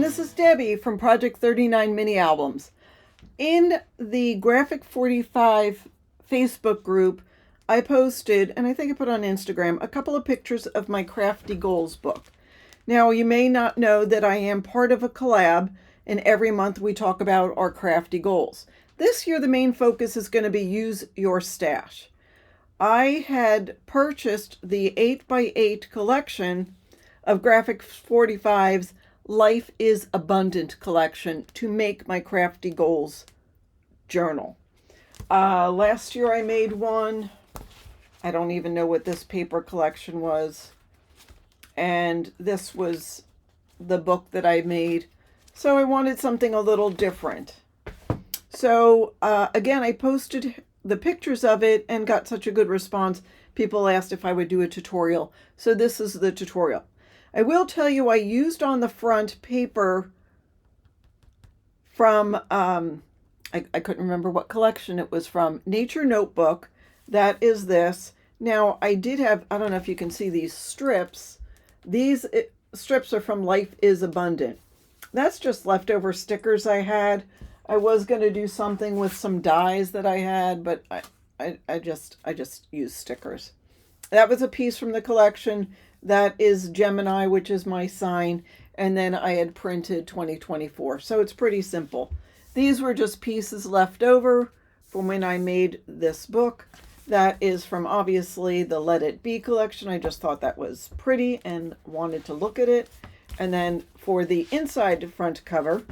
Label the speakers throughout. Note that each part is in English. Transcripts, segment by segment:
Speaker 1: everyone, this is Debbie from Project 39 Mini Albums. In the Graphic 45 Facebook group, I posted, and I think I put on Instagram, a couple of pictures of my Crafty Goals book. Now, you may not know that I am part of a collab, and every month we talk about our Crafty Goals. This year, the main focus is going to be Use Your Stash. I had purchased the 8x8 collection of Graphic 45's Life is Abundant collection to make my Crafty Goals journal. Last year I made one. I don't even know what this paper collection was. And this was the book that I made. So I wanted something a little different. So again, I posted the pictures of it and got such a good response. People asked if I would do a tutorial. So this is the tutorial. I will tell you I used on the front paper from, I couldn't remember what collection it was from, Nature Notebook. That is this. Now I did have, I don't know if you can see these strips. These strips are from Life is Abundant. That's just leftover stickers I had. I was going to do something with some dies that I had, but I just used stickers. That was a piece from the collection. That is Gemini, which is my sign. And then I had printed 2024. So it's pretty simple. These were just pieces left over from when I made this book. That is from obviously the Let It Be collection. I just thought that was pretty and wanted to look at it. And then for the inside front cover,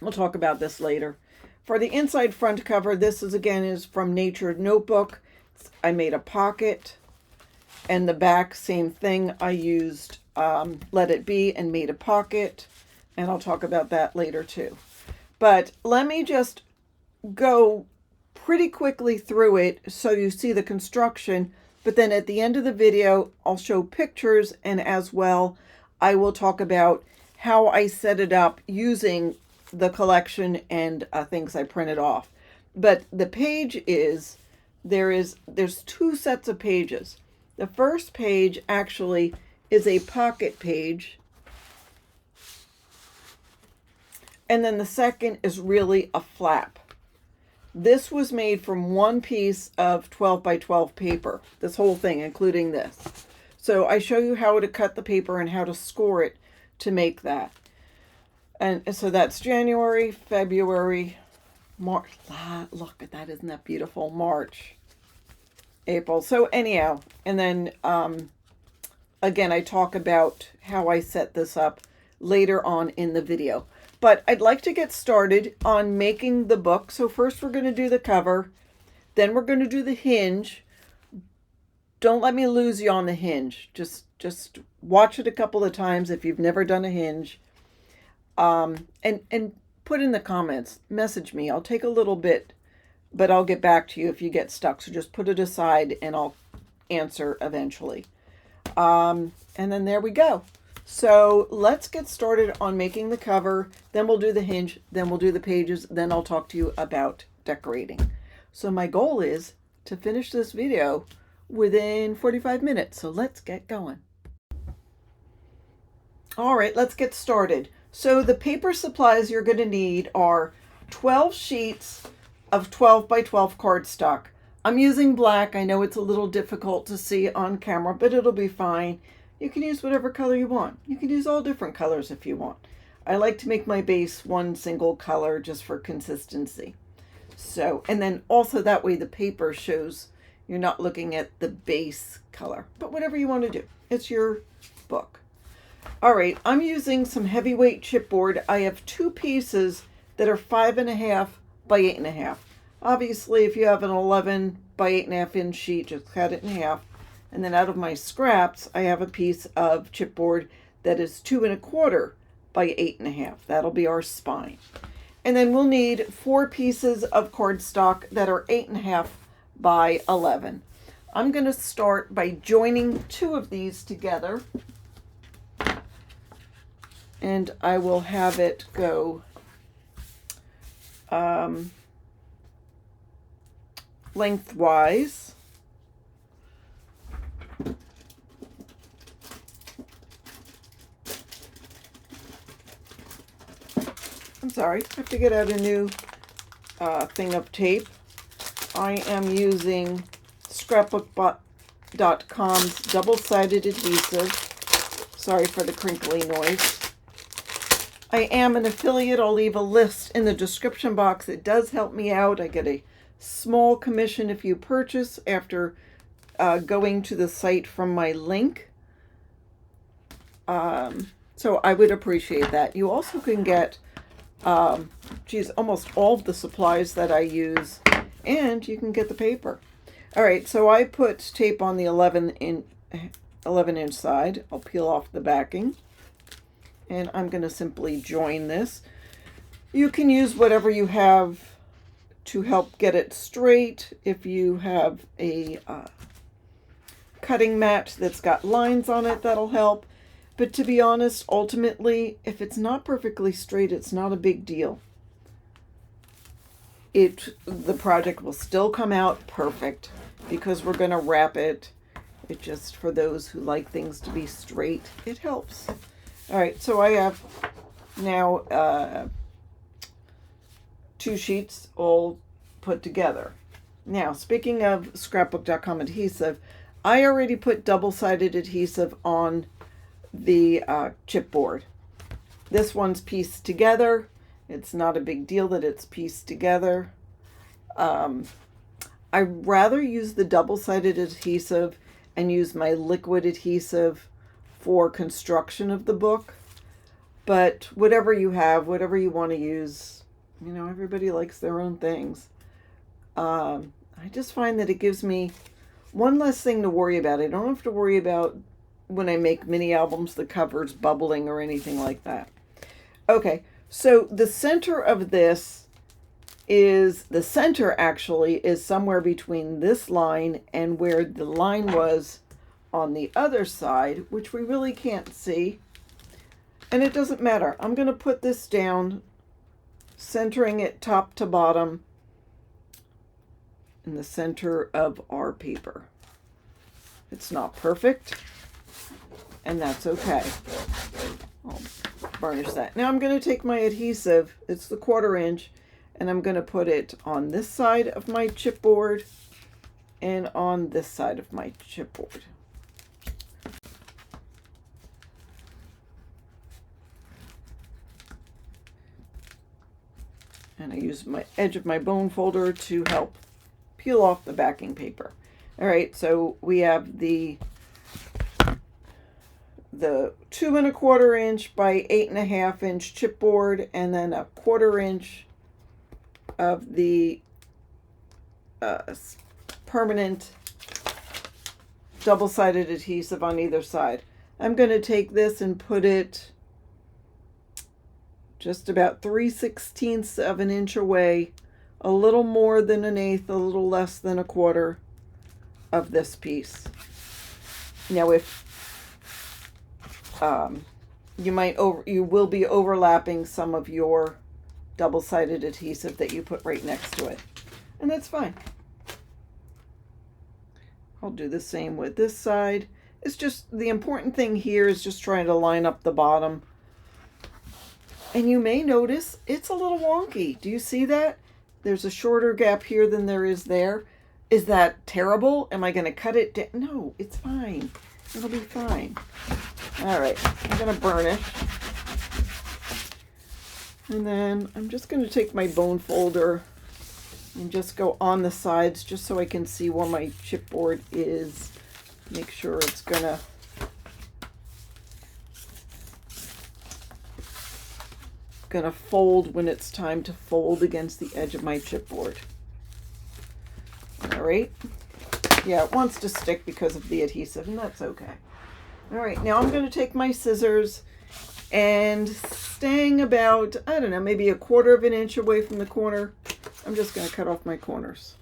Speaker 1: we'll talk about this later. For the inside front cover, this is from Nature Notebook. I made a pocket. And the back, same thing. I used Let It Be and made a pocket. And I'll talk about that later too. But let me just go pretty quickly through it so you see the construction. But then at the end of the video, I'll show pictures. And as well, I will talk about how I set it up using the collection and things I printed off. But the page is, there's two sets of pages. The first page actually is a pocket page. And then the second is really a flap. This was made from one piece of 12 by 12 paper. This whole thing, including this. So I show you how to cut the paper and how to score it to make that. And so that's January, February, March. Look at that. Isn't that beautiful? March. April. So anyhow, and then again, I talk about how I set this up later on in the video. But I'd like to get started on making the book. So first we're going to do the cover. Then we're going to do the hinge. Don't let me lose you on the hinge. Just watch it a couple of times if you've never done a hinge. And put in the comments. Message me. I'll take a little bit, but I'll get back to you if you get stuck. So just put it aside and I'll answer eventually. And then there we go. So let's get started on making the cover. Then we'll do the hinge. Then we'll do the pages. Then I'll talk to you about decorating. So my goal is to finish this video within 45 minutes. So let's get going. All right, let's get started. So the paper supplies you're going to need are 12 sheets of 12 by 12 cardstock. I'm using black. I know it's a little difficult to see on camera, but it'll be fine. You can use whatever color you want. You can use all different colors if you want. I like to make my base one single color just for consistency. So, and then also that way the paper shows you're not looking at the base color, but whatever you want to do. It's your book. All right, I'm using some heavyweight chipboard. I have two pieces that are 5.5 by 8.5. Obviously, if you have an 11 by 8.5 inch sheet, just cut it in half. And then out of my scraps, I have a piece of chipboard that is 2.25 by 8.5. That'll be our spine. And then we'll need 4 pieces of cardstock that are 8.5 by 11. I'm going to start by joining 2 of these together. And I will have it go lengthwise. I'm sorry, I have to get out a new thing of tape. I am using scrapbook.com's double-sided adhesive. Sorry for the crinkly noise. I am an affiliate. I'll leave a list in the description box. It does help me out. I get a small commission if you purchase after going to the site from my link. So I would appreciate that. You also can get, almost all of the supplies that I use, and you can get the paper. All right, so I put tape on the 11-inch side. I'll peel off the backing, and I'm going to simply join this. You can use whatever you have to help get it straight. If you have a cutting mat that's got lines on it, that'll help. But to be honest, ultimately, if it's not perfectly straight, it's not a big deal. The project will still come out perfect because we're going to wrap it. It just, for those who like things to be straight, it helps. All right, so I have now 2 sheets all put together. Now, speaking of scrapbook.com adhesive, I already put double-sided adhesive on the chipboard. This one's pieced together. It's not a big deal that it's pieced together. I'd rather use the double-sided adhesive and use my liquid adhesive for construction of the book. But whatever you have, whatever you want to use, you know, everybody likes their own things. I just find that it gives me one less thing to worry about. I don't have to worry about when I make mini albums, the covers bubbling or anything like that. Okay, so the center of this is, the center actually is somewhere between this line and where the line was on the other side, which we really can't see. And it doesn't matter. I'm going to put this down, centering it top to bottom in the center of our paper. It's not perfect, and that's okay. I'll burnish that. Now I'm going to take my adhesive, it's the 1/4 inch, and I'm going to put it on this side of my chipboard and on this side of my chipboard. And I use my edge of my bone folder to help peel off the backing paper. All right, so we have the 2 1/4 inch by 8 1/2 inch chipboard, and then a 1/4 inch of the permanent double-sided adhesive on either side. I'm going to take this and put it just about 3/16 of an inch away, a little more than 1/8, a little less than 1/4 of this piece. Now, if you will be overlapping some of your double-sided adhesive that you put right next to it, and that's fine. I'll do the same with this side. It's just, the important thing here is just trying to line up the bottom. And you may notice it's a little wonky. Do you see that? There's a shorter gap here than there is there. Is that terrible? Am I going to cut it down? No, it's fine. It'll be fine. All right, I'm going to burnish. And then I'm just going to take my bone folder and just go on the sides just so I can see where my chipboard is. Make sure it's gonna fold when it's time to fold against the edge of my chipboard. All right. Yeah, it wants to stick because of the adhesive, and that's okay. All right, now I'm going to take my scissors and staying about, I don't know, maybe 1/4 inch away from the corner, I'm just going to cut off my corners.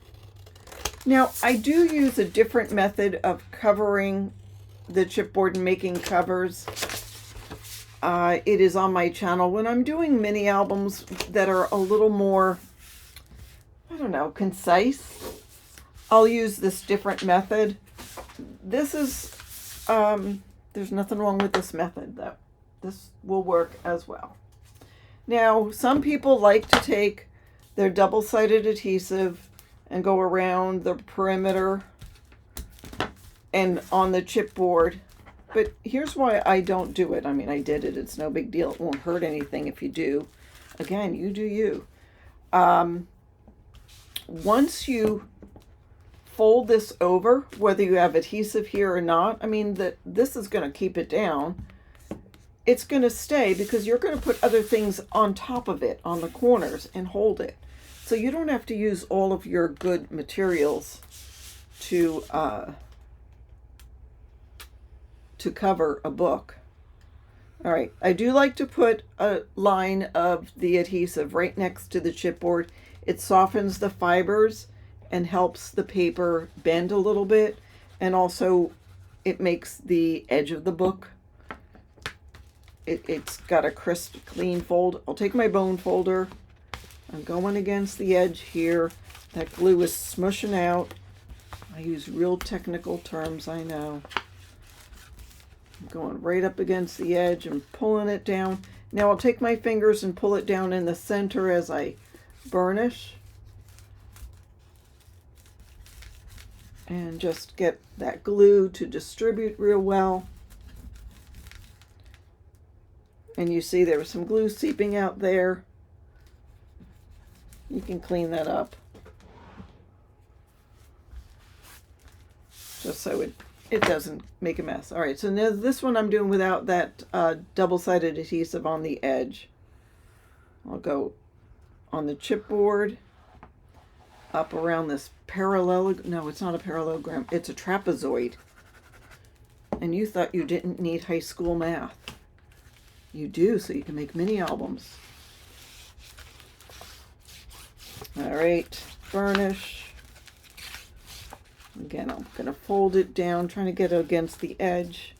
Speaker 1: Now, I do use a different method of covering the chipboard and making covers. It is on my channel. When I'm doing mini albums that are a little more, I don't know, concise, I'll use this different method. This is, there's nothing wrong with this method though. This will work as well. Now, some people like to take their double-sided adhesive and go around the perimeter and on the chipboard. But here's why I don't do it. I mean, I did it. It's no big deal. It won't hurt anything if you do. Again, you do you. Once you fold this over, whether you have adhesive here or not, I mean, this is going to keep it down. It's going to stay because you're going to put other things on top of it, on the corners, and hold it. So you don't have to use all of your good materials to cover a book. All right, I do like to put a line of the adhesive right next to the chipboard. It softens the fibers and helps the paper bend a little bit, and also it makes the edge of the book, it's got a crisp, clean fold. I'll take my bone folder. I'm going against the edge here. That glue is smushing out. I use real technical terms, I know. I'm going right up against the edge and pulling it down. Now I'll take my fingers and pull it down in the center as I burnish. And just get that glue to distribute real well. And you see there was some glue seeping out there. You can clean that up. Just so it doesn't make a mess. All right, so now this one I'm doing without that double-sided adhesive on the edge. I'll go on the chipboard, up around this no, it's not a parallelogram, it's a trapezoid. And you thought you didn't need high school math. You do, so you can make mini albums. All right, burnish. Again, I'm going to fold it down, trying to get it against the edge.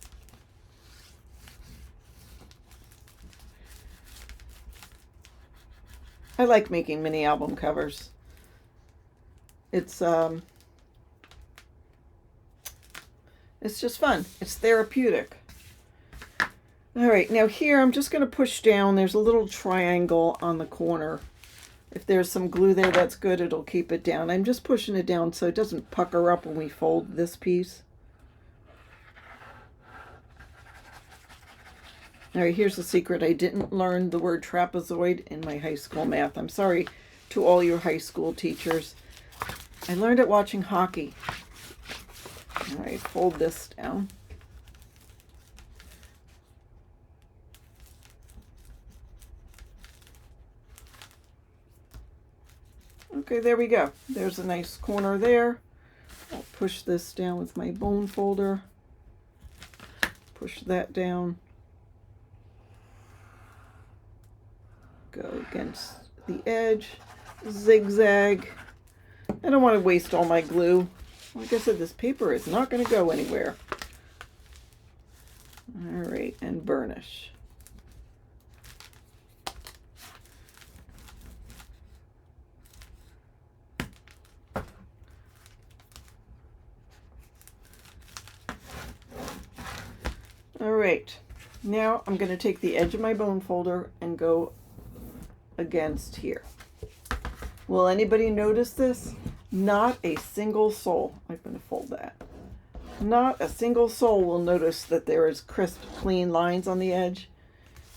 Speaker 1: I like making mini album covers. It's just fun. It's therapeutic. All right, now here I'm just going to push down. There's a little triangle on the corner. If there's some glue there, that's good. It'll keep it down. I'm just pushing it down so it doesn't pucker up when we fold this piece. All right, here's the secret. I didn't learn the word trapezoid in my high school math. I'm sorry to all your high school teachers. I learned it watching hockey. All right, fold this down. Okay, there we go. There's a nice corner there. I'll push this down with my bone folder. Push that down. Go against the edge. Zigzag. I don't want to waste all my glue. Like I said, this paper is not going to go anywhere. All right, and burnish. All right, now I'm going to take the edge of my bone folder and go against here. Will anybody notice this? Not a single soul. I'm going to fold that. Not a single soul will notice that there is crisp, clean lines on the edge.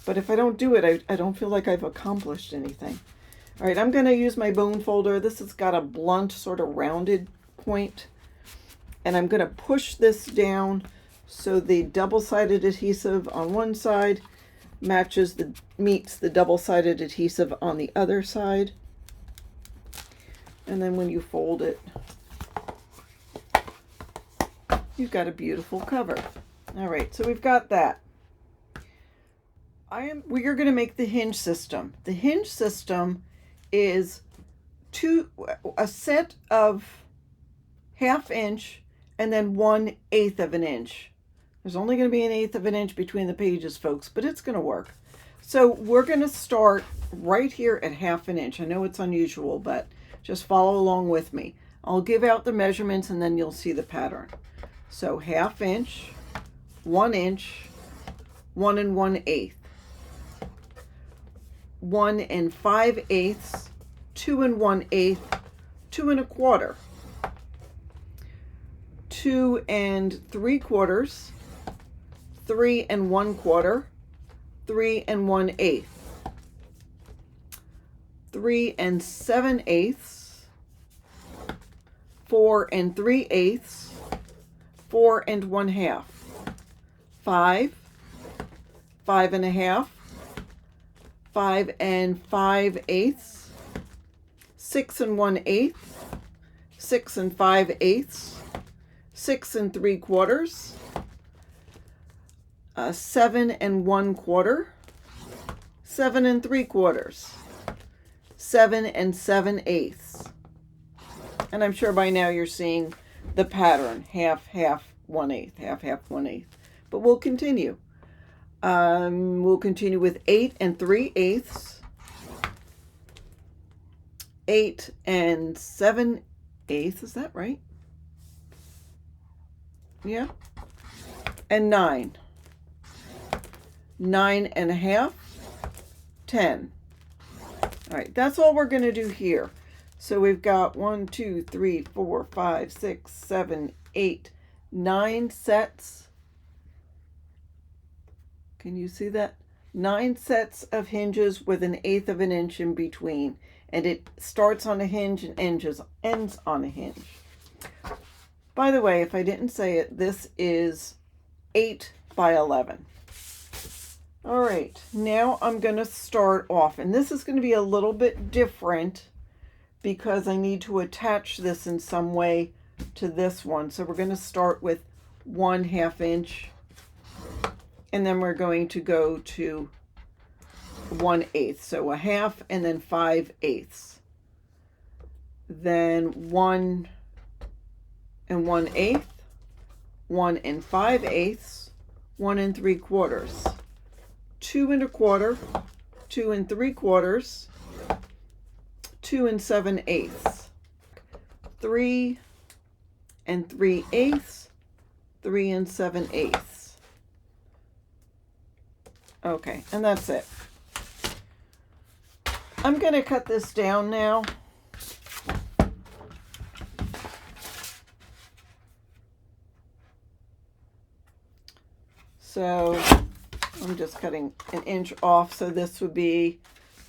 Speaker 1: But if I don't do it, I don't feel like I've accomplished anything. All right, I'm going to use my bone folder. This has got a blunt, sort of rounded point. And I'm going to push this down so the double-sided adhesive on one side meets the double-sided adhesive on the other side. And then when you fold it, you've got a beautiful cover. All right, so we've got that. We are going to make the hinge system. The hinge system is a set of 1/2 inch and then 1/8 of an inch. There's only going to be 1/8 of an inch between the pages, folks, but it's going to work. So we're going to start right here at 1/2 inch. I know it's unusual, but just follow along with me. I'll give out the measurements and then you'll see the pattern. So 1/2 inch, 1 inch, 1 1/8. 1 5/8, 2 1/8, 2 1/4, 2 3/4, 3 1/4, 3 1/8, 3 7/8, 4 3/8, 4 1/2, 5, 5 1/2, 5 5/8, 6 1/8, 6 5/8, 6 3/4, 7 1/4, 7 3/4, 7 7/8. And I'm sure by now you're seeing the pattern, half, half, 1/8, half, half, 1/8. But we'll continue. We'll continue with 8 3/8, 8 7/8. Is that right? Yeah. And 9. 9 1/2, 10. All right, that's all we're going to do here. So we've got 1, 2, 3, 4, 5, 6, 7, 8, 9 sets. Can you see that? 9 sets of hinges with 1/8 of an inch in between. And it starts on a hinge and ends on a hinge. By the way, if I didn't say it, this is 8 by 11. All right, now I'm going to start off. And this is going to be a little bit different because I need to attach this in some way to this one. So we're going to start with 1/2 inch. And then we're going to go to 1/8. So 1/2 and then 5/8. Then 1 1/8, 1 5/8, 1 3/4, 2 1/4, 2 3/4, 2 7/8, 3 3/8, 3 7/8. Okay, and that's it. I'm going to cut this down now. So I'm just cutting 1 inch off. So this would be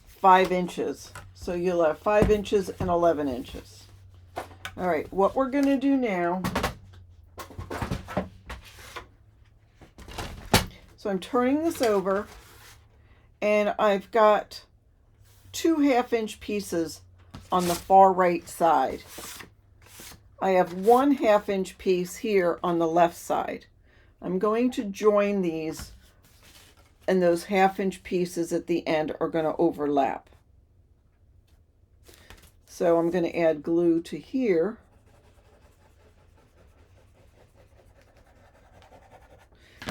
Speaker 1: 5 inches. So you'll have 5 inches and 11 inches. All right, what we're going to do now. So I'm turning this over and I've got 2 1/2 inch pieces on the far right side. I have 1 1/2 inch piece here on the left side. I'm going to join these, and those 1/2 inch pieces at the end are going to overlap. So I'm going to add glue to here.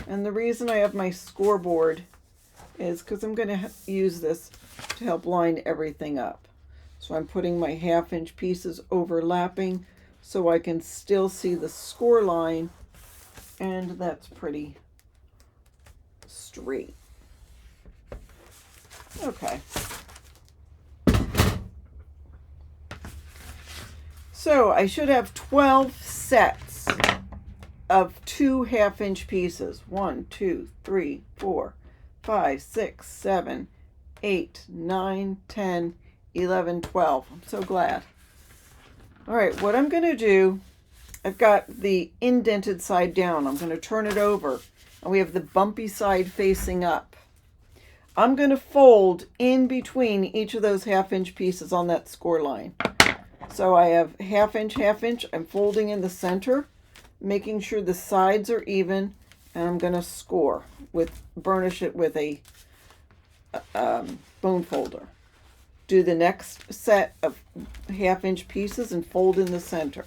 Speaker 1: And the reason I have my scoreboard is because I'm going to use this to help line everything up. So I'm putting my 1/2 inch pieces overlapping so I can still see the score line, and that's pretty straight. Okay. So I should have 12 sets of 2 1/2 inch pieces. 1, 2, 3, 4, 5, 6, 7, 8, 9, 10, 11, 12. I'm so glad. All right, what I'm going to do, I've got the indented side down. I'm going to turn it over, and we have the bumpy side facing up. I'm going to fold in between each of those 1/2 inch pieces on that score line. So I have 1/2 inch, 1/2 inch. I'm folding in the center, making sure the sides are even, and I'm going to score burnish it with a bone folder. Do the next set of 1/2 inch pieces and fold in the center.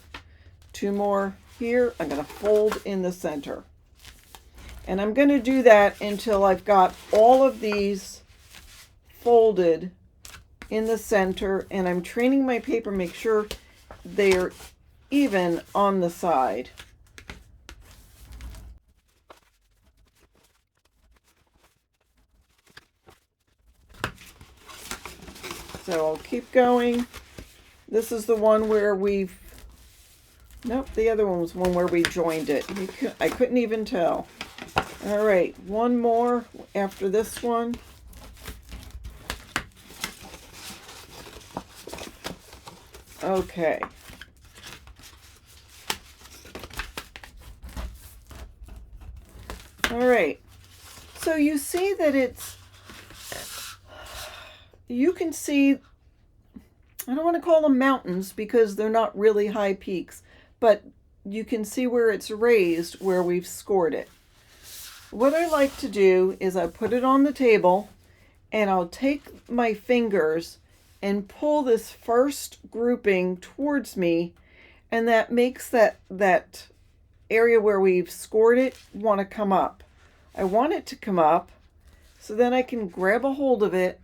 Speaker 1: 2 more here. I'm going to fold in the center. And I'm going to do that until I've got all of these folded in the center, and I'm training my paper, make sure they're even on the side. So I'll keep going. This is the one where we've, nope, the other one was one where we joined it. I couldn't even tell. All right, one more after this one. Okay. All right. So you see that you can see, I don't want to call them mountains because they're not really high peaks, but you can see where it's raised, where we've scored it. What I like to do is I put it on the table and I'll take my fingers and pull this first grouping towards me, and that makes that area where we've scored it want to come up. I want it to come up so then I can grab a hold of it,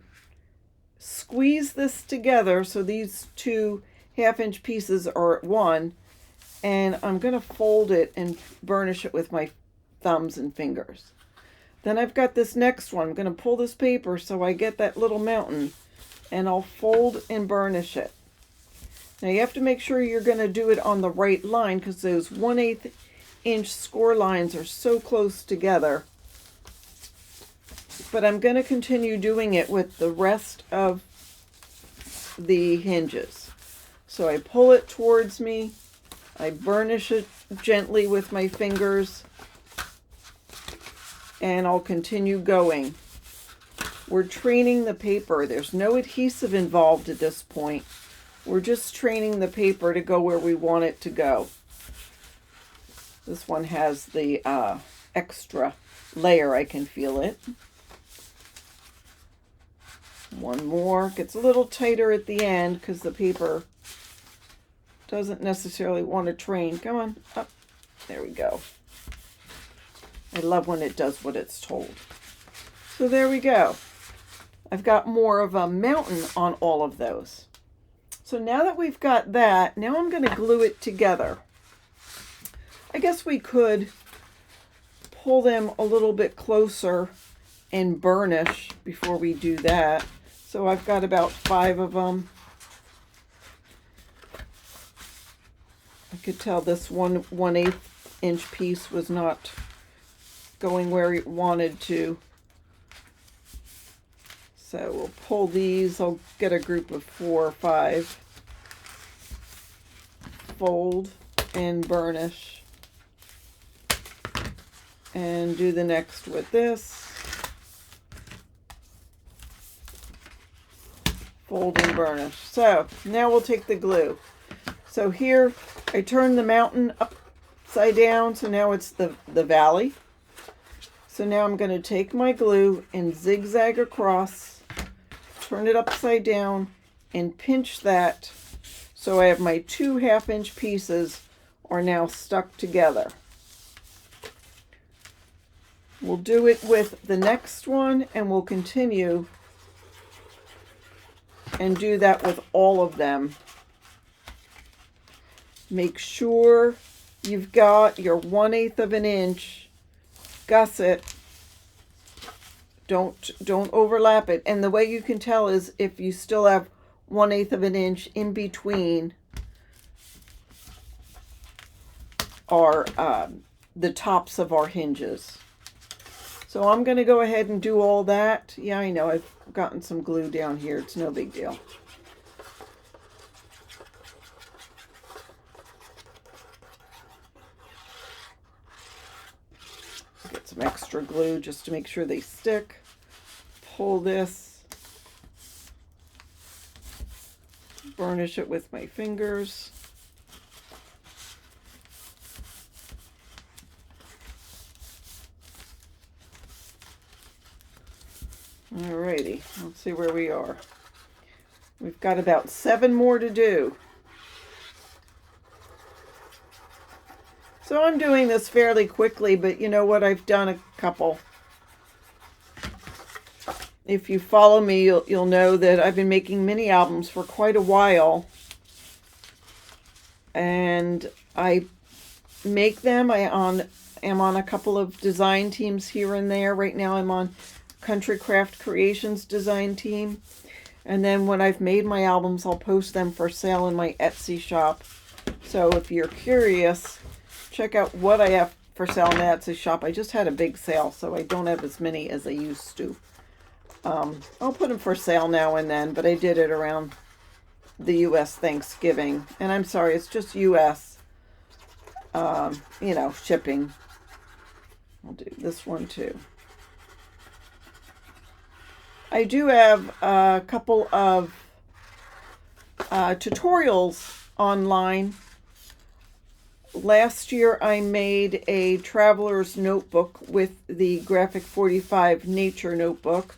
Speaker 1: squeeze this together so these two 1/2-inch pieces are at one, and I'm going to fold it and burnish it with my thumbs and fingers. Then I've got this next one. I'm going to pull this paper so I get that little mountain, and I'll fold and burnish it. Now you have to make sure you're going to do it on the right line because those 1/8 inch score lines are so close together. But I'm going to continue doing it with the rest of the hinges. So I pull it towards me, I burnish it gently with my fingers, and I'll continue going. We're training the paper. There's no adhesive involved at this point. We're just training the paper to go where we want it to go. This one has the extra layer. I can feel it. One more. Gets a little tighter at the end because the paper doesn't necessarily want to train. Come on, up. There we go. I love when it does what it's told. So there we go. I've got more of a mountain on all of those. So now that we've got that, now I'm going to glue it together. I guess we could pull them a little bit closer and burnish before we do that. So I've got about 5 of them. I could tell this 1/8 inch piece was not going where it wanted to. So we'll pull these. I'll get a group of 4 or 5. Fold and burnish. And do the next with this. Fold and burnish. So now we'll take the glue. So here I turn the mountain upside down, so now it's the valley. So now I'm going to take my glue and zigzag across, turn it upside down, and pinch that so I have my 2 1/2-inch pieces are now stuck together. We'll do it with the next one, and we'll continue and do that with all of them. Make sure you've got your 1/8 of an inch gusset. Don't overlap it. And the way you can tell is if you still have 1/8 of an inch in between our the tops of our hinges. So I'm going to go ahead and do all that. Yeah, I know I've gotten some glue down here. It's no big deal. Get some extra glue just to make sure they stick. Pull this. Burnish it with my fingers. Alrighty, let's see where we are. We've got about 7 more to do. So I'm doing this fairly quickly, but you know what? I've done a couple. If you follow me, you'll know that I've been making mini albums for quite a while. And I make them. I am on a couple of design teams here and there. Right now I'm on Country Craft Creations design team. And then when I've made my albums, I'll post them for sale in my Etsy shop. So if you're curious, check out what I have for sale in the Etsy shop. I just had a big sale, so I don't have as many as I used to. I'll put them for sale now and then, but I did it around the U.S. Thanksgiving. And I'm sorry, it's just U.S., shipping. I'll do this one too. I do have a couple of tutorials online. Last year I made a traveler's notebook with the Graphic 45 Nature Notebook,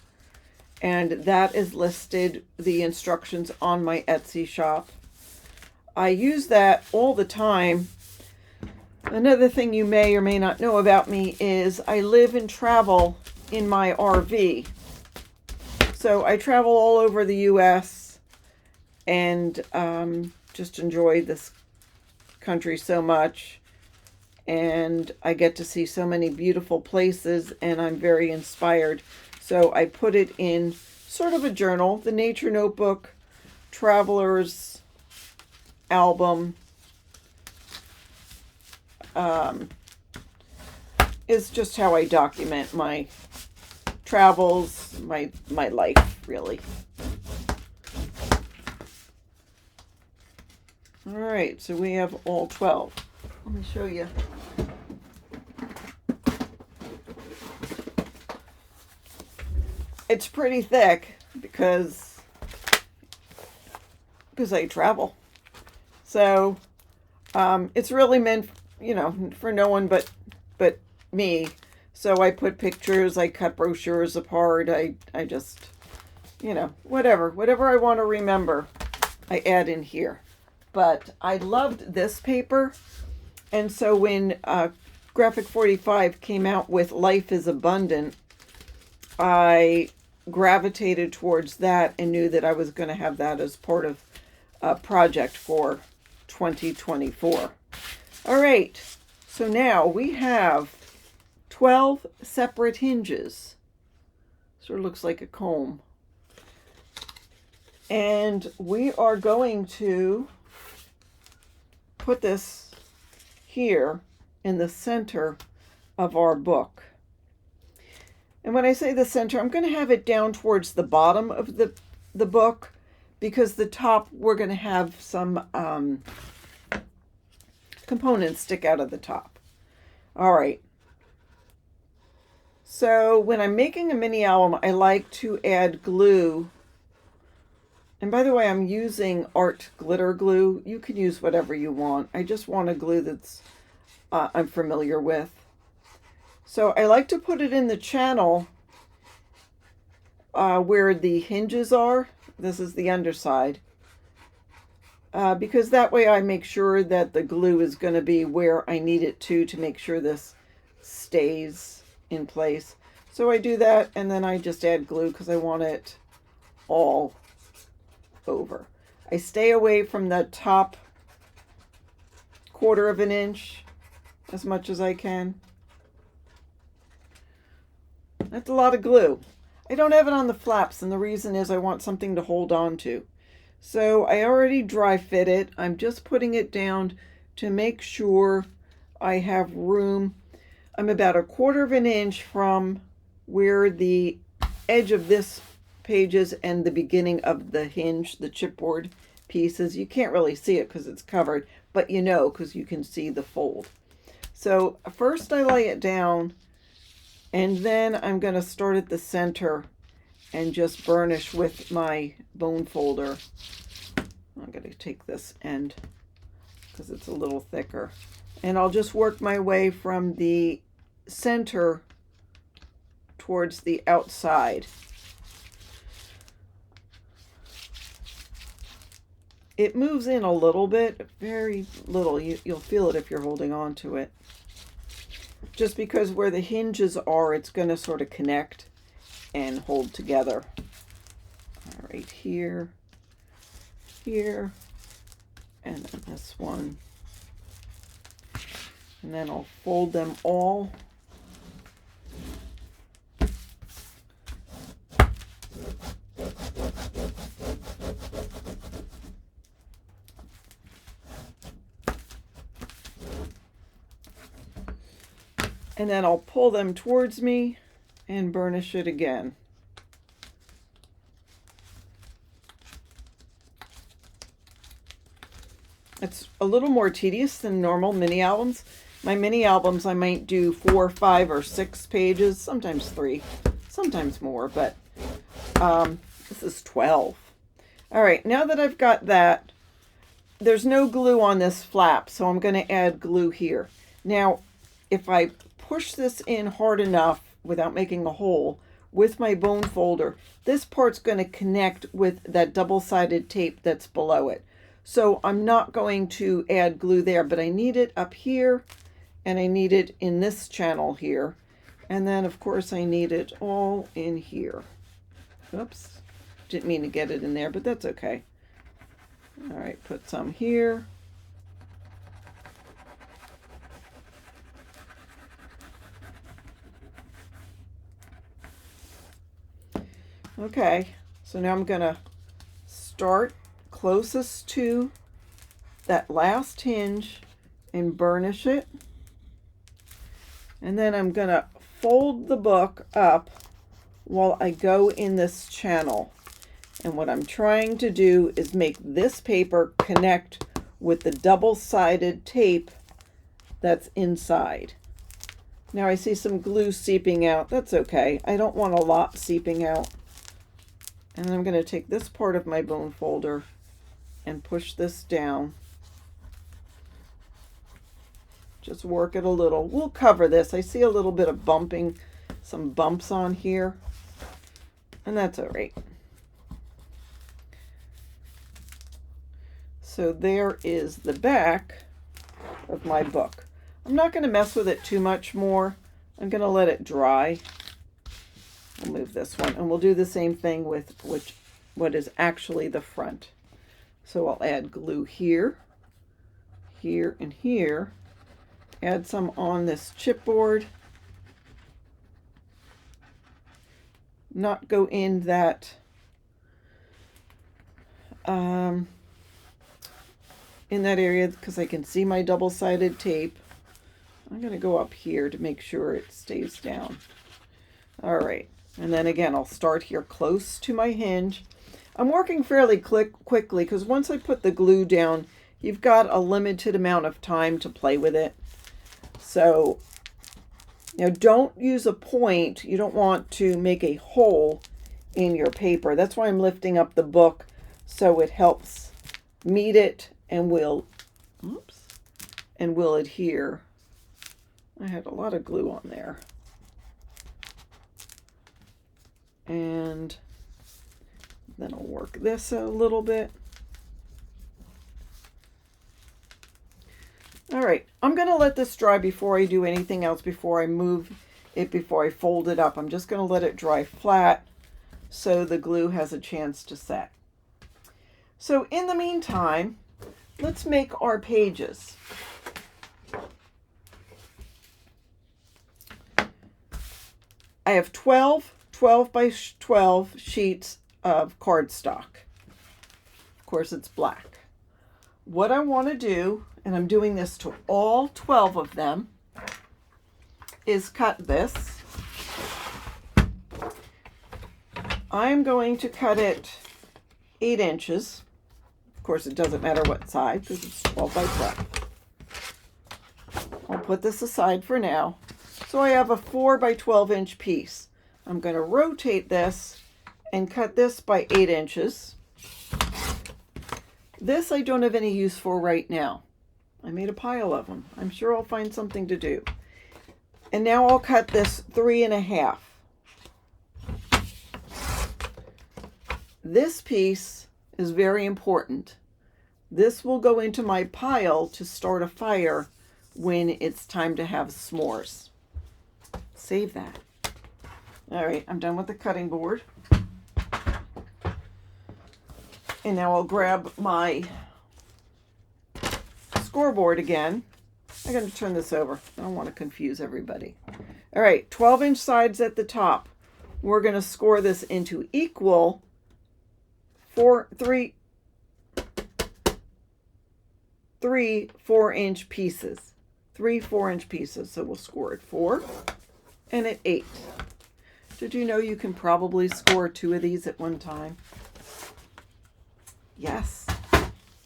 Speaker 1: and that is listed, the instructions, on my Etsy shop. I use that all the time. Another thing you may or may not know about me is I live and travel in my RV. So I travel all over the U.S. and just enjoy this country so much. And I get to see so many beautiful places, and I'm very inspired. So I put it in sort of a journal. The Nature Notebook, Traveler's Album, is just how I document my travels, my life, really. All right, so we have all 12. Let me show you. It's pretty thick because I travel. So it's really meant, for no one but me. So I put pictures, I cut brochures apart, I just, whatever I want to remember, I add in here. But I loved this paper, and so when Graphic 45 came out with Life is Abundant, I gravitated towards that and knew that I was going to have that as part of a project for 2024. All right, so now we have 12 separate hinges. Sort of looks like a comb. And we are going to put this here in the center of our book. And when I say the center, I'm going to have it down towards the bottom of the book, because the top, we're going to have some components stick out of the top. All right. So when I'm making a mini album, I like to add glue. And by the way, I'm using art glitter glue. You can use whatever you want. I just want a glue that's I'm familiar with. So I like to put it in the channel where the hinges are. This is the underside. Because that way I make sure that the glue is going to be where I need it to make sure this stays in place. So I do that, and then I just add glue because I want it all over. I stay away from the top 1/4 of an inch as much as I can. That's a lot of glue. I don't have it on the flaps, and the reason is I want something to hold on to. So I already dry fit it. I'm just putting it down to make sure I have room. I'm about 1/4 of an inch from where the edge of this page is and the beginning of the hinge, the chipboard pieces. You can't really see it because it's covered, but because you can see the fold. So first I lay it down, and then I'm going to start at the center and just burnish with my bone folder. I'm going to take this end because it's a little thicker. And I'll just work my way from the center towards the outside. It moves in a little bit, very little. You'll feel it if you're holding on to it. Just because where the hinges are, it's going to sort of connect and hold together. All right, here, and then this one. And then I'll fold them all. And then I'll pull them towards me and burnish it again. It's a little more tedious than normal mini albums. My mini albums, I might do 4, 5, or 6 pages, sometimes 3, sometimes more, but this is 12. All right, now that I've got that, there's no glue on this flap, so I'm going to add glue here. Now, if I push this in hard enough without making a hole with my bone folder, this part's going to connect with that double-sided tape that's below it. So I'm not going to add glue there, but I need it up here, and I need it in this channel here. And then, of course, I need it all in here. Oops, didn't mean to get it in there, but that's okay. All right, put some here. Okay, so now I'm gonna start closest to that last hinge and burnish it. And then I'm gonna fold the book up while I go in this channel. And what I'm trying to do is make this paper connect with the double-sided tape that's inside. Now I see some glue seeping out. That's okay. I don't want a lot seeping out. And I'm going to take this part of my bone folder and push this down. Just work it a little. We'll cover this. I see a little bit of bumping, some bumps on here, and that's all right. So there is the back of my book. I'm not going to mess with it too much more. I'm going to let it dry. I'll move this one, and we'll do the same thing with what is actually the front. So I'll add glue here, here, and here. Add some on this chipboard. Not go in that in that area because I can see my double-sided tape. I'm going to go up here to make sure it stays down. All right. And then again, I'll start here close to my hinge. I'm working fairly quickly because once I put the glue down, you've got a limited amount of time to play with it. So, you know, don't use a point. You don't want to make a hole in your paper. That's why I'm lifting up the book so it helps meet it and will, oops, and will adhere. I had a lot of glue on there. And then I'll work this a little bit. All right, I'm going to let this dry before I do anything else, before I move it, before I fold it up. I'm just going to let it dry flat so the glue has a chance to set. So in the meantime, let's make our pages. I have 12 by 12 sheets of cardstock. Of course, it's black. What I want to do, and I'm doing this to all 12 of them, is cut this. I'm going to cut it 8 inches. Of course, it doesn't matter what side because it's 12 by 12. I'll put this aside for now. So I have a 4 by 12 inch piece. I'm going to rotate this and cut this by 8 inches. This I don't have any use for right now. I made a pile of them. I'm sure I'll find something to do. And now I'll cut this 3.5. This piece is very important. This will go into my pile to start a fire when it's time to have s'mores. Save that. All right, I'm done with the cutting board. And now I'll grab my scoreboard again. I'm going to turn this over. I don't want to confuse everybody. All right, 12-inch sides at the top. We're going to score this into equal 3 4-inch pieces. 3 4-inch pieces. So we'll score at 4 and at 8. Did you know you can probably score 2 of these at one time? Yes.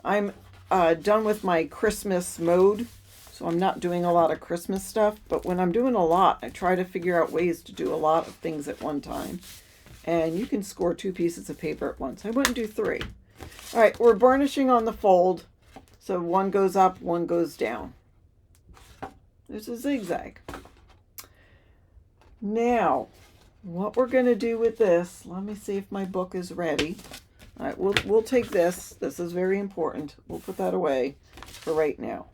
Speaker 1: I'm done with my Christmas mode, so I'm not doing a lot of Christmas stuff. But when I'm doing a lot, I try to figure out ways to do a lot of things at one time. And you can score 2 pieces of paper at once. I wouldn't do 3. All right, we're burnishing on the fold. So one goes up, one goes down. There's a zigzag. Now, what we're going to do with this, let me see if my book is ready. All right, we'll take this. This is very important. We'll put that away for right now.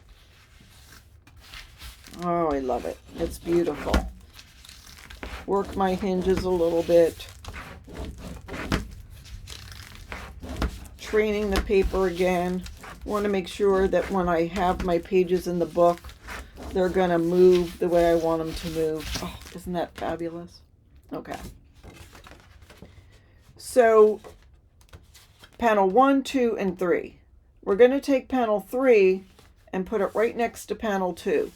Speaker 1: Oh, I love it. It's beautiful. Work my hinges a little bit. Training the paper again. Want to make sure that when I have my pages in the book, they're going to move the way I want them to move. Oh, isn't that fabulous? Okay. So, panel 1, 2, and 3. We're going to take panel 3 and put it right next to panel 2.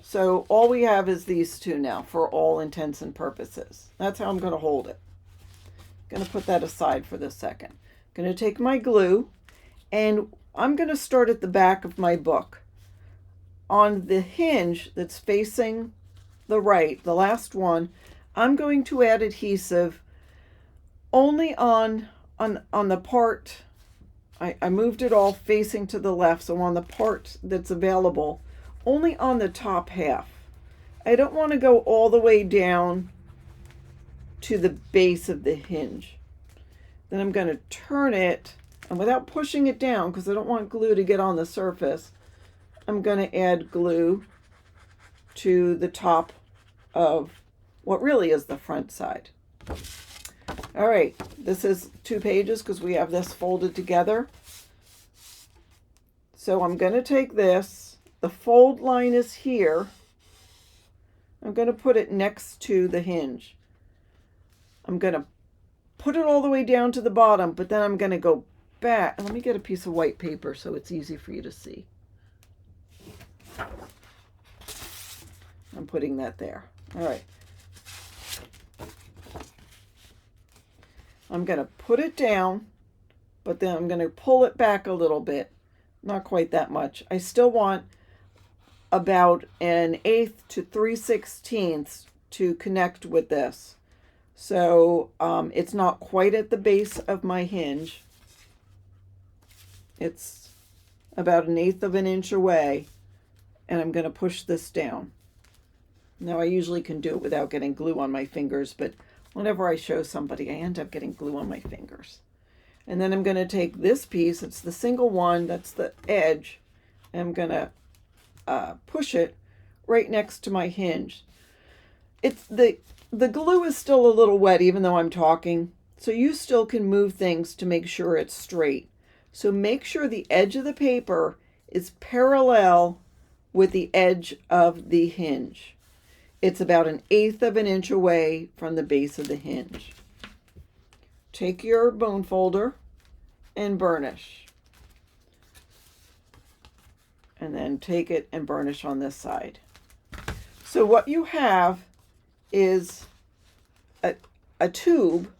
Speaker 1: So all we have is these two now for all intents and purposes. That's how I'm going to hold it. I'm going to put that aside for this second. I'm going to take my glue, and I'm going to start at the back of my book. On the hinge that's facing the right, the last one, I'm going to add adhesive only on the part, I moved it all facing to the left, so on the part that's available, only on the top half. I don't want to go all the way down to the base of the hinge. Then I'm going to turn it, and without pushing it down, because I don't want glue to get on the surface, I'm going to add glue to the top of what really is the front side. All right, this is 2 pages because we have this folded together. So I'm going to take this, the fold line is here. I'm going to put it next to the hinge. I'm going to put it all the way down to the bottom, but then I'm going to go back. Let me get a piece of white paper so it's easy for you to see. I'm putting that there. All right. I'm going to put it down, but then I'm going to pull it back a little bit. Not quite that much. I still want about 1/8 to 3/16 to connect with this. So it's not quite at the base of my hinge. It's about 1/8 of an inch away, and I'm going to push this down. Now I usually can do it without getting glue on my fingers, but whenever I show somebody, I end up getting glue on my fingers. And then I'm going to take this piece, it's the single one, that's the edge, and I'm going to push it right next to my hinge. It's the glue is still a little wet even though I'm talking, so you still can move things to make sure it's straight. So make sure the edge of the paper is parallel with the edge of the hinge. It's about 1/8 of an inch away from the base of the hinge. Take your bone folder and burnish. And then take it and burnish on this side. So what you have is a tube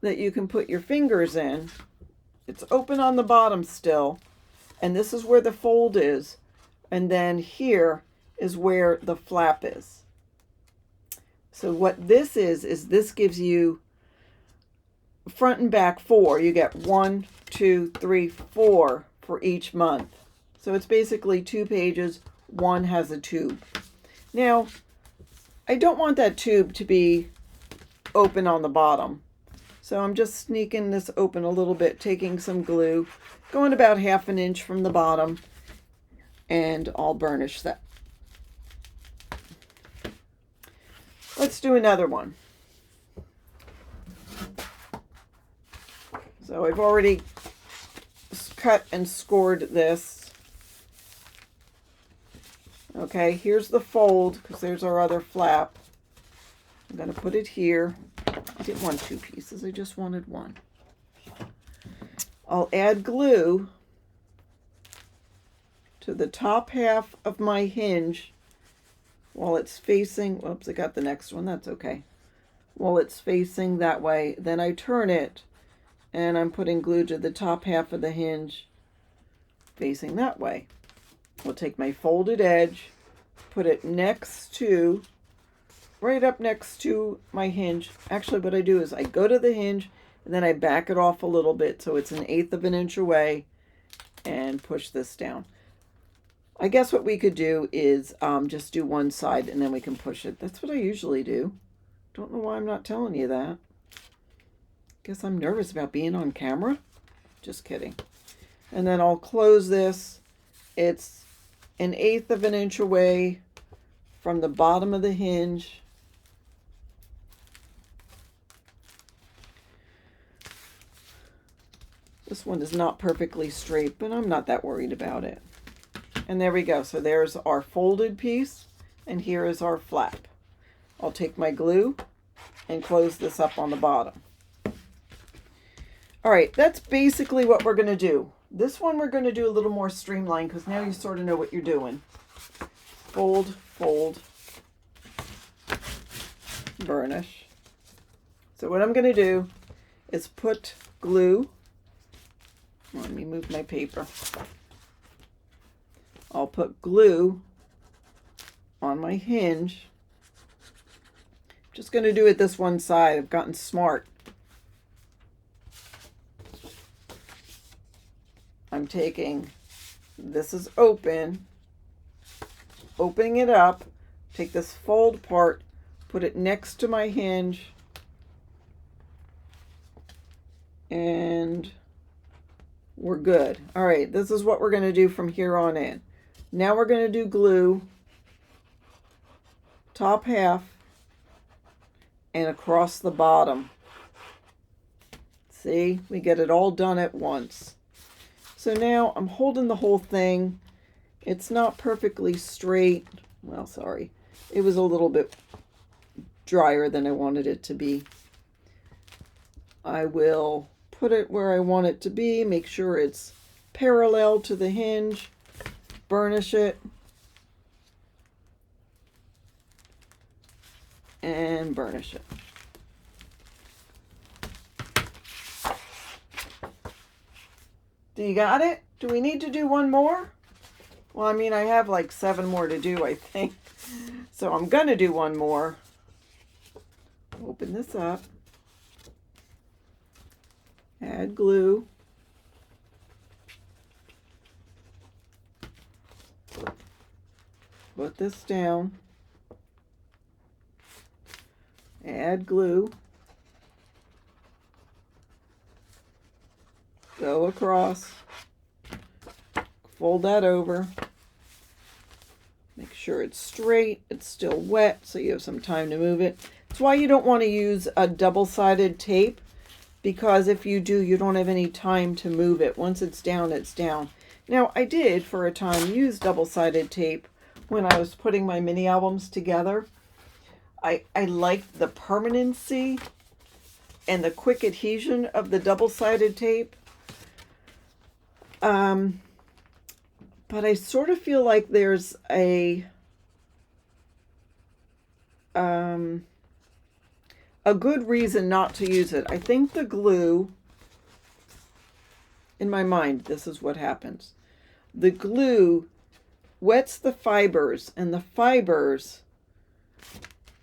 Speaker 1: that you can put your fingers in. It's open on the bottom still, and this is where the fold is. And then here is where the flap is. So what this is this gives you front and back 4. You get 1, 2, 3, 4 for each month. So it's basically 2 pages, one has a tube. Now, I don't want that tube to be open on the bottom. So I'm just sneaking this open a little bit, taking some glue, going about 1/2 inch from the bottom, and I'll burnish that. Let's do another one. So I've already cut and scored this. Okay, here's the fold because there's our other flap. I'm going to put it here. I didn't want 2 pieces, I just wanted 1. I'll add glue to to the top half of my hinge while it's facing, whoops, I got the next one, that's okay. While it's facing that way, then I turn it and I'm putting glue to the top half of the hinge facing that way. We'll take my folded edge, put it next to, right up next to my hinge. Actually, what I do is I go to the hinge and then I back it off a little bit so it's 1/8 of an inch away and push this down. I guess what we could do is just do one side and then we can push it. That's what I usually do. Don't know why I'm not telling you that. Guess I'm nervous about being on camera. Just kidding. And then I'll close this. It's 1/8 of an inch away from the bottom of the hinge. This one is not perfectly straight, but I'm not that worried about it. And there we go. So there's our folded piece, and here is our flap. I'll take my glue and close this up on the bottom. All right, that's basically what we're going to do. This one we're going to do a little more streamlined because now you sort of know what you're doing. Fold, fold, burnish. So what I'm going to do is put glue. Let me move my paper. I'll put glue on my hinge. Just going to do it this one side. I've gotten smart. I'm taking, this is open, opening it up, take this fold part, put it next to my hinge, and we're good. All right, this is what we're going to do from here on in. Now we're going to do glue, top half, and across the bottom. See, we get it all done at once. So now I'm holding the whole thing. It's not perfectly straight. Well, sorry. It was a little bit drier than I wanted it to be. I will put it where I want it to be, make sure it's parallel to the hinge, burnish it, and burnish it. Do you got it? Do we need to do one more? Well, I mean, I have like 7 more to do, I think. So I'm going to do one more. Open this up. Add glue. Put this down. Add glue. Go across. Fold that over. Make sure it's straight. It's still wet, so you have some time to move it. That's why you don't want to use a double-sided tape, because if you do, you don't have any time to move it. Once it's down, it's down. Now, I did, for a time, use double-sided tape when I was putting my mini albums together. I liked the permanency and the quick adhesion of the double-sided tape. But I sort of feel like there's a good reason not to use it. I think the glue, in my mind, this is what happens. The glue wets the fibers, and the fibers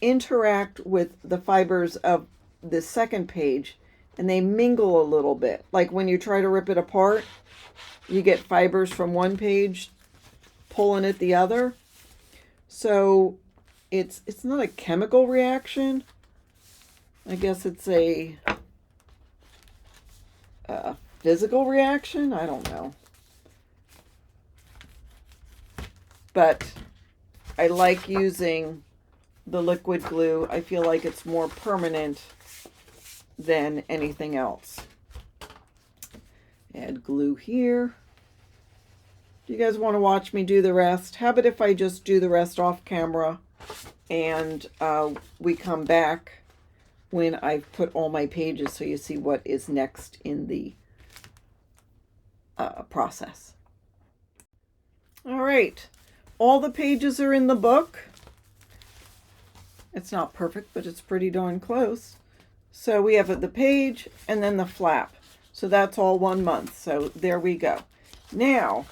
Speaker 1: interact with the fibers of the second page, and they mingle a little bit. Like when you try to rip it apart, you get fibers from one page pulling at the other. So it's not a chemical reaction. I guess it's a physical reaction. I don't know. But I like using the liquid glue. I feel like it's more permanent than anything else. Add glue here. Do you guys want to watch me do the rest? How about if I just do the rest off camera and we come back when I've put all my pages so you see what is next in the process. All right. All the pages are in the book. It's not perfect, but it's pretty darn close. So we have the page and then the flap. So that's all 1 month. So there we go. Now,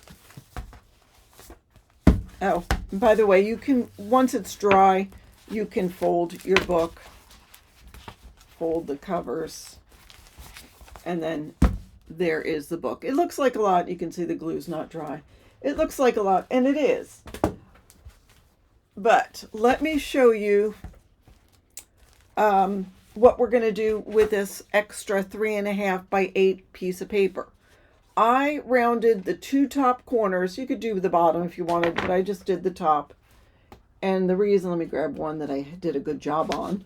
Speaker 1: oh, and by the way, you can, once it's dry, you can fold your book, fold the covers, and then there is the book. It looks like a lot. You can see the glue's not dry. It looks like a lot, and it is. But let me show you what we're going to do with this extra 3.5 by 8 piece of paper. I rounded the 2 top corners. You could do the bottom if you wanted, but I just did the top. And the reason, let me grab one that I did a good job on.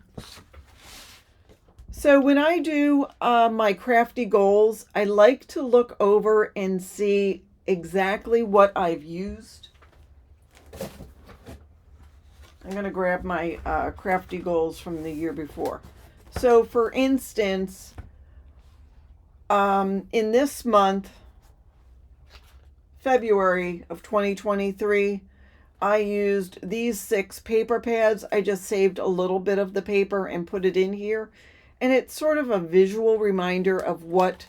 Speaker 1: So when I do my Crafty Goals, I like to look over and see exactly what I've used. I'm going to grab my Crafty Goals from the year before. So for instance, in this month, February of 2023, I used these 6 paper pads. I just saved a little bit of the paper and put it in here. And it's sort of a visual reminder of what,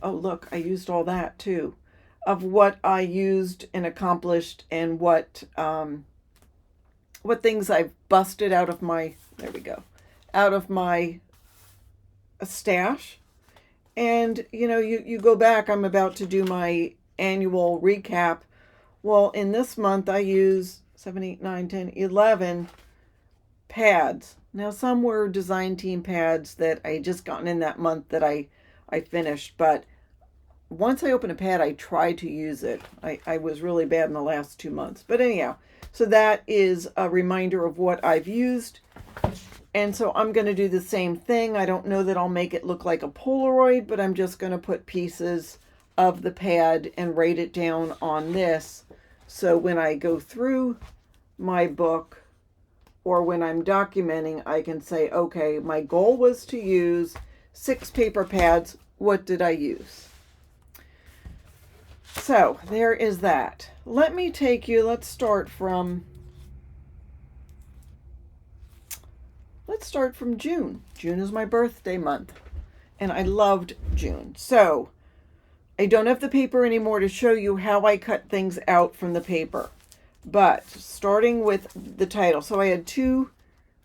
Speaker 1: oh look, I used all that too, of what I used and accomplished and what things I've busted out of my, there we go, out of my stash. And, you know, you go back, I'm about to do my annual recap. Well, in this month, I use 7, 8, 9, 10, 11 pads. Now, some were design team pads that I just gotten in that month that I finished. But once I open a pad, I try to use it. I was really bad in the last 2 months. But anyhow, so that is a reminder of what I've used. And so I'm going to do the same thing. I don't know that I'll make it look like a Polaroid, but I'm just going to put pieces of the pad and write it down on this. So when I go through my book or when I'm documenting, I can say, okay, my goal was to use 6 paper pads. What did I use? So there is that. Let me take you, let's start from June. June is my birthday month, and I loved June. So I don't have the paper anymore to show you how I cut things out from the paper, but starting with the title. So I had 2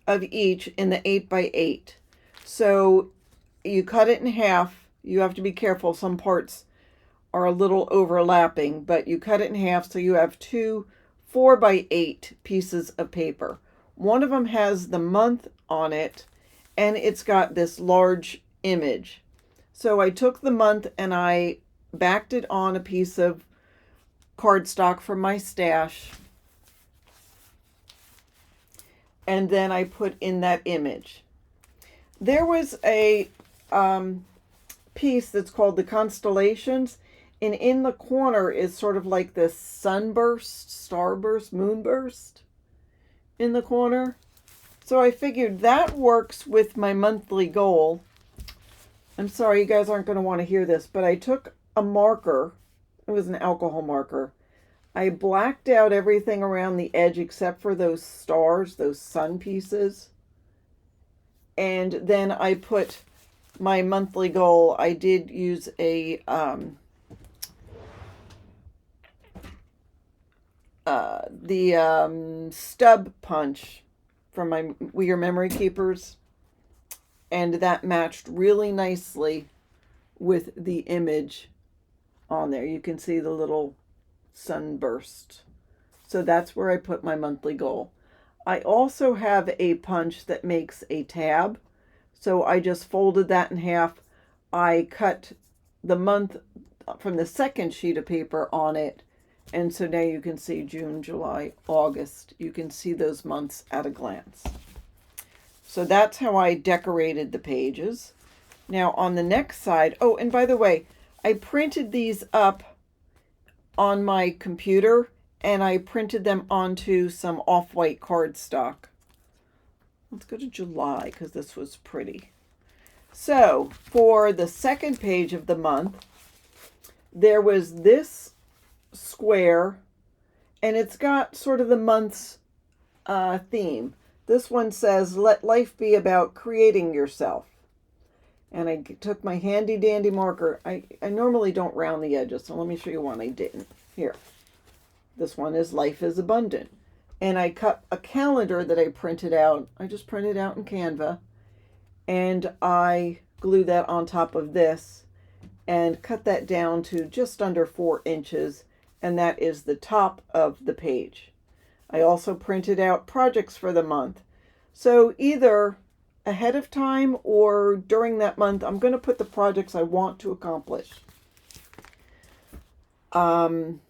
Speaker 1: of each in the 8 by 8. So you cut it in half. You have to be careful. Some parts are a little overlapping, but you cut it in half. So you have 2 4 by 8 pieces of paper. One of them has the month on it, and it's got this large image. So I took the month and I backed it on a piece of cardstock from my stash, and then I put in that image. There was a piece that's called the Constellations, and in the corner is sort of like this sunburst, starburst, moonburst in the corner. So I figured that works with my monthly goal. I'm sorry, you guys aren't going to want to hear this, but I took a marker. It was an alcohol marker. I blacked out everything around the edge except for those stars, those sun pieces. And then I put my monthly goal. I did use a stub punch from my Your Memory Keepers, and that matched really nicely with the image on there. You can see the little sunburst. So that's where I put my monthly goal. I also have a punch that makes a tab. So I just folded that in half. I cut the month from the second sheet of paper on it. And so now you can see June, July, August. You can see those months at a glance. So that's how I decorated the pages. Now on the next side, oh, and by the way, I printed these up on my computer, and I printed them onto some off-white cardstock. Let's go to July because this was pretty. So for the second page of the month, there was this square, and it's got sort of the month's theme. This one says, let life be about creating yourself. And I took my handy dandy marker. I normally don't round the edges, so let me show you one I didn't. Here. This one is Life is Abundant. And I cut a calendar that I printed out. I just printed out in Canva. And I glued that on top of this and cut that down to just under 4 inches. And that is the top of the page. I also printed out projects for the month. So either ahead of time or during that month, I'm going to put the projects I want to accomplish. And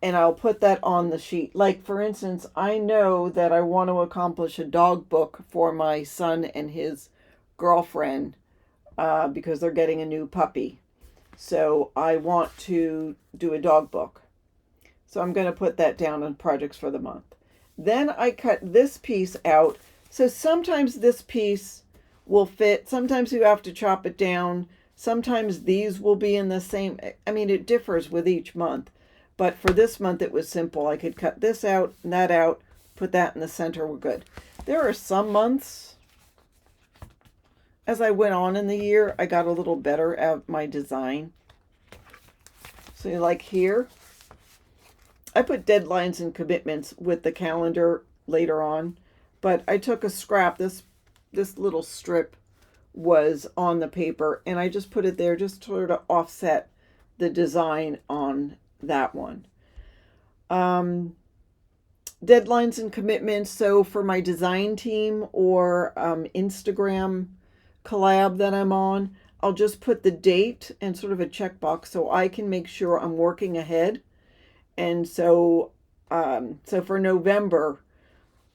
Speaker 1: I'll put that on the sheet. Like, for instance, I know that I want to accomplish a dog book for my son and his girlfriend because they're getting a new puppy. So I want to do a dog book. So I'm going to put that down on projects for the month. Then I cut this piece out. So sometimes this piece will fit. Sometimes you have to chop it down. Sometimes these will be in the same. I mean, it differs with each month. But for this month, it was simple. I could cut this out and that out, put that in the center. We're good. There are some months, as I went on in the year, I got a little better at my design. So like here, I put deadlines and commitments with the calendar later on. But I took a scrap. This little strip was on the paper, and I just put it there just to sort of offset the design on that one. Deadlines and commitments. So for my design team or Instagram collab that I'm on, I'll just put the date and sort of a checkbox so I can make sure I'm working ahead. And so for November,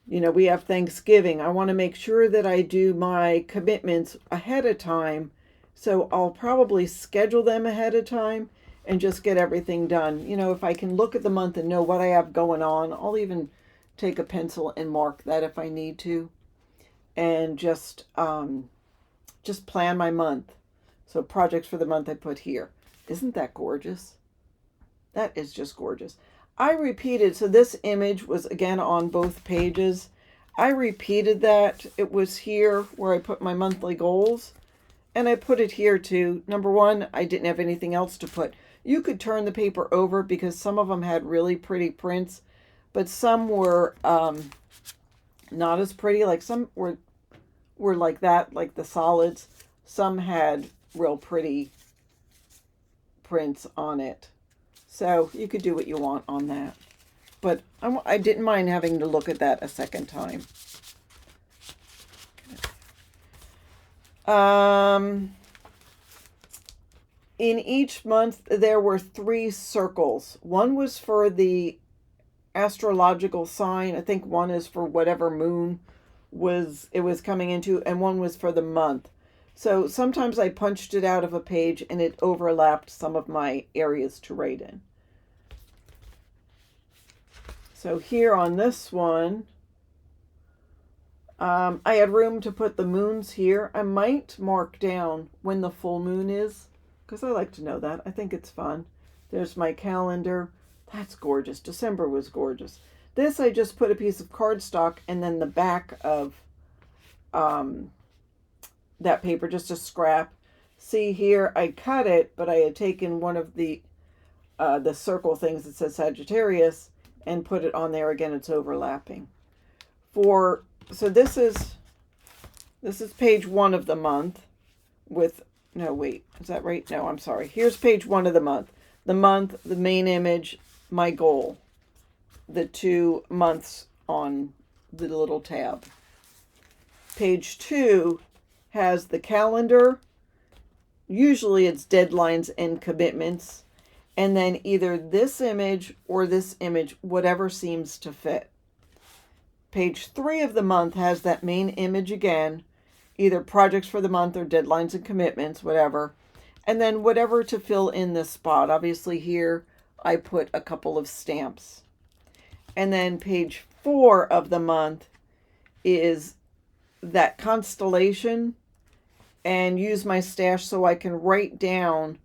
Speaker 1: we have Thanksgiving. I want to make sure that I do my commitments ahead of time. So I'll probably schedule them ahead of time and just get everything done. If I can look at the month and know what I have going on, I'll even take a pencil and mark that if I need to. And just plan my month. So projects for the month I put here. Isn't that gorgeous? That is just gorgeous. I repeated, so this image was again on both pages. I repeated that. It was here where I put my monthly goals. And I put it here too. Number one, I didn't have anything else to put. You could turn the paper over because some of them had really pretty prints, but some were not as pretty. Like some were like that, like the solids. Some had real pretty prints on it. So you could do what you want on that. But I didn't mind having to look at that a second time. In each month, there were 3 circles. One was for the astrological sign. I think one is for whatever moon it was coming into, and one was for the month. So sometimes I punched it out of a page and it overlapped some of my areas to write in. So here on this one, I had room to put the moons here. I might mark down when the full moon is, because I like to know that. I think it's fun. There's my calendar. That's gorgeous. December was gorgeous. This, I just put a piece of cardstock and then the back of that paper, just a scrap. See here, I cut it, but I had taken one of the circle things that says Sagittarius and put it on there. Again, it's overlapping. So this is page 1 of the month with, no, wait, is that right? No, I'm sorry. Here's page 1 of the month. The month, the main image, my goal. The 2 months on the little tab. Page 2 has the calendar. Usually it's deadlines and commitments. And then either this image or this image, whatever seems to fit. Page 3 of the month has that main image again, either projects for the month or deadlines and commitments, whatever. And then whatever to fill in this spot. Obviously here I put a couple of stamps. And then page 4 of the month is that constellation, and use my stash so I can write down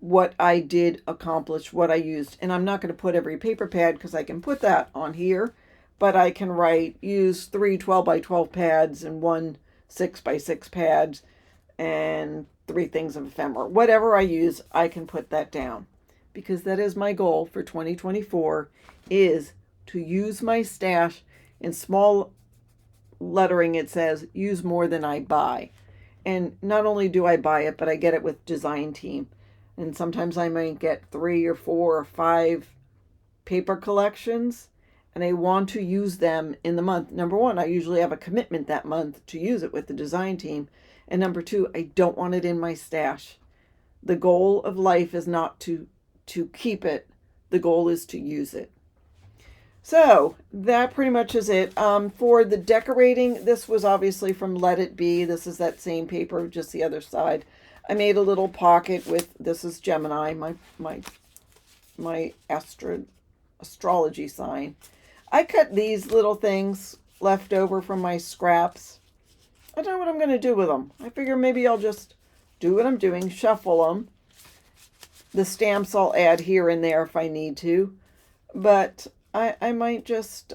Speaker 1: what I did accomplish, what I used. And I'm not going to put every paper pad because I can put that on here, but I can use 3 12 by 12 pads and 1 6 by 6 pads and 3 things of ephemera. Whatever I use, I can put that down, because that is my goal for 2024, is to use my stash. In small lettering it says use more than I buy. And not only do I buy it, but I get it with design team. And sometimes I might get 3 or 4 or 5 paper collections, and I want to use them in the month. Number one, I usually have a commitment that month to use it with the design team. And number two, I don't want it in my stash. The goal of life is not to keep it. The goal is to use it. So that pretty much is it. For the decorating, this was obviously from Let It Be. This is that same paper, just the other side. I made a little pocket with, this is Gemini, my astrology sign. I cut these little things left over from my scraps. I don't know what I'm going to do with them. I figure maybe I'll just do what I'm doing, shuffle them. The stamps I'll add here and there if I need to. But I might just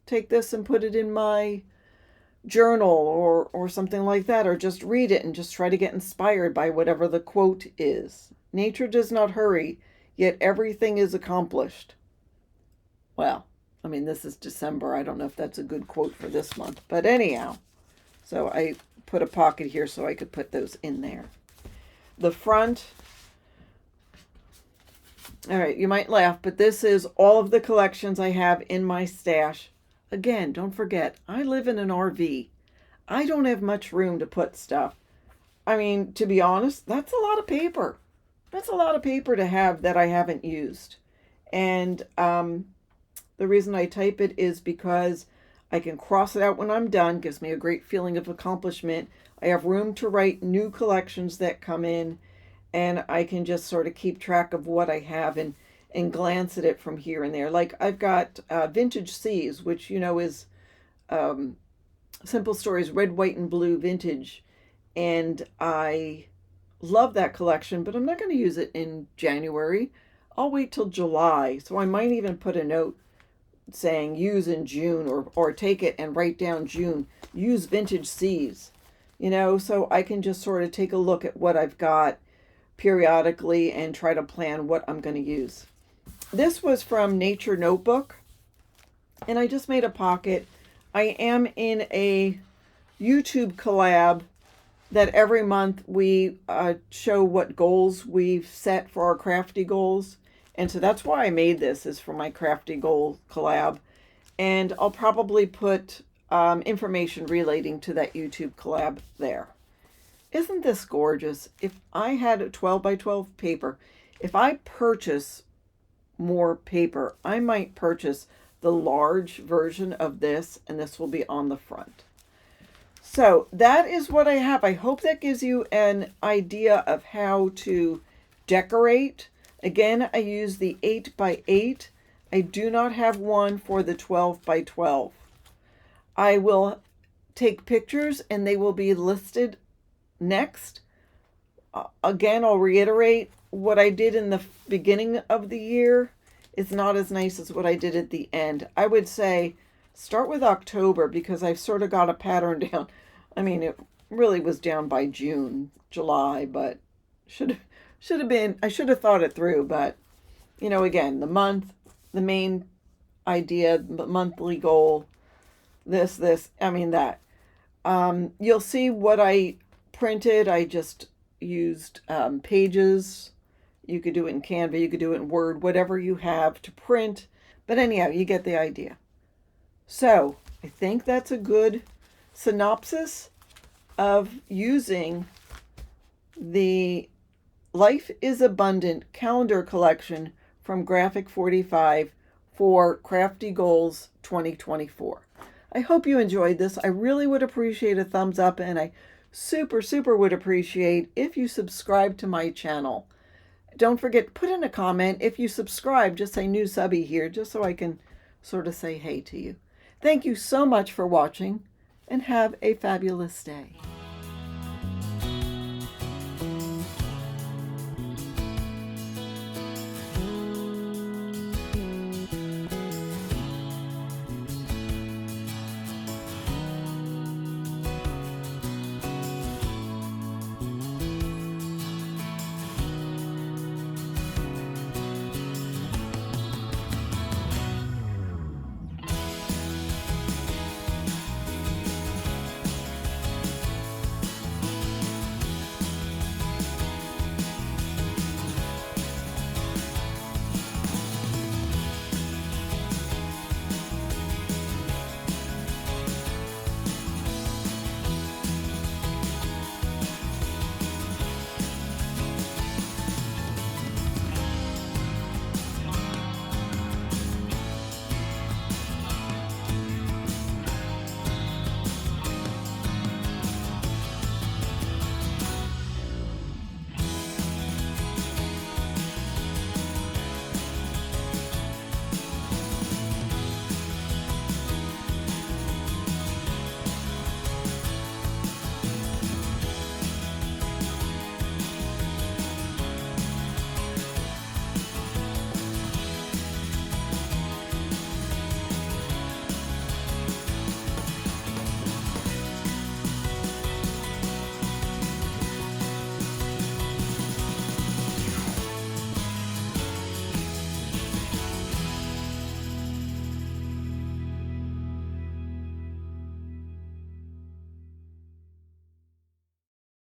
Speaker 1: take this and put it in my journal or something like that, or just read it and just try to get inspired by whatever the quote is. Nature does not hurry, yet everything is accomplished. Well, I mean, this is December. I don't know if that's a good quote for this month, but anyhow. So I put a pocket here so I could put those in there. The front, all right, you might laugh, but this is all of the collections I have in my stash. Again, don't forget, I live in an RV. I don't have much room to put stuff. I mean, to be honest, that's a lot of paper. That's a lot of paper to have that I haven't used. And the reason I type it is because I can cross it out when I'm done. Gives me a great feeling of accomplishment. I have room to write new collections that come in, and I can just sort of keep track of what I have and glance at it from here and there. Like I've got Vintage Seas, which, you know, is Simple Stories Red, White, and Blue Vintage. And I love that collection, but I'm not going to use it in January. I'll wait till July. So I might even put a note saying use in June, or take it and write down June. Use Vintage Seas. You know, so I can just sort of take a look at what I've got periodically and try to plan what I'm going to use. This was from Nature Notebook, and I just made a pocket. I am in a YouTube collab that every month we show what goals we've set for our Crafty Goals. And so that's why I made this, is for my Crafty Goal collab. And I'll probably put information relating to that YouTube collab there. Isn't this gorgeous? If I had a 12 by 12 paper, if I purchase more paper, I might purchase the large version of this, and this will be on the front. So that is what I have. I hope that gives you an idea of how to decorate. Again, I use the 8 by 8. I do not have one for the 12 by 12. I will take pictures and they will be listed next. Again, I'll reiterate, what I did in the beginning of the year is not as nice as what I did at the end. I would say start with October, because I've sort of got a pattern down. I mean, it really was down by June, July, but should have been, I should have thought it through. But, you know, again, the month, the main idea, the monthly goal, that. You'll see what I printed. I just used pages. You could do it in Canva, you could do it in Word, whatever you have to print. But anyhow, you get the idea. So I think that's a good synopsis of using the Life is Abundant calendar collection from Graphic 45 for Crafty Goals 2024. I hope you enjoyed this. I really would appreciate a thumbs up, and I super would appreciate if you subscribe to my channel. Don't forget, put in a comment. If you subscribe, just say new subby here, just so I can sort of say hey to you. Thank you so much for watching, and have a fabulous day.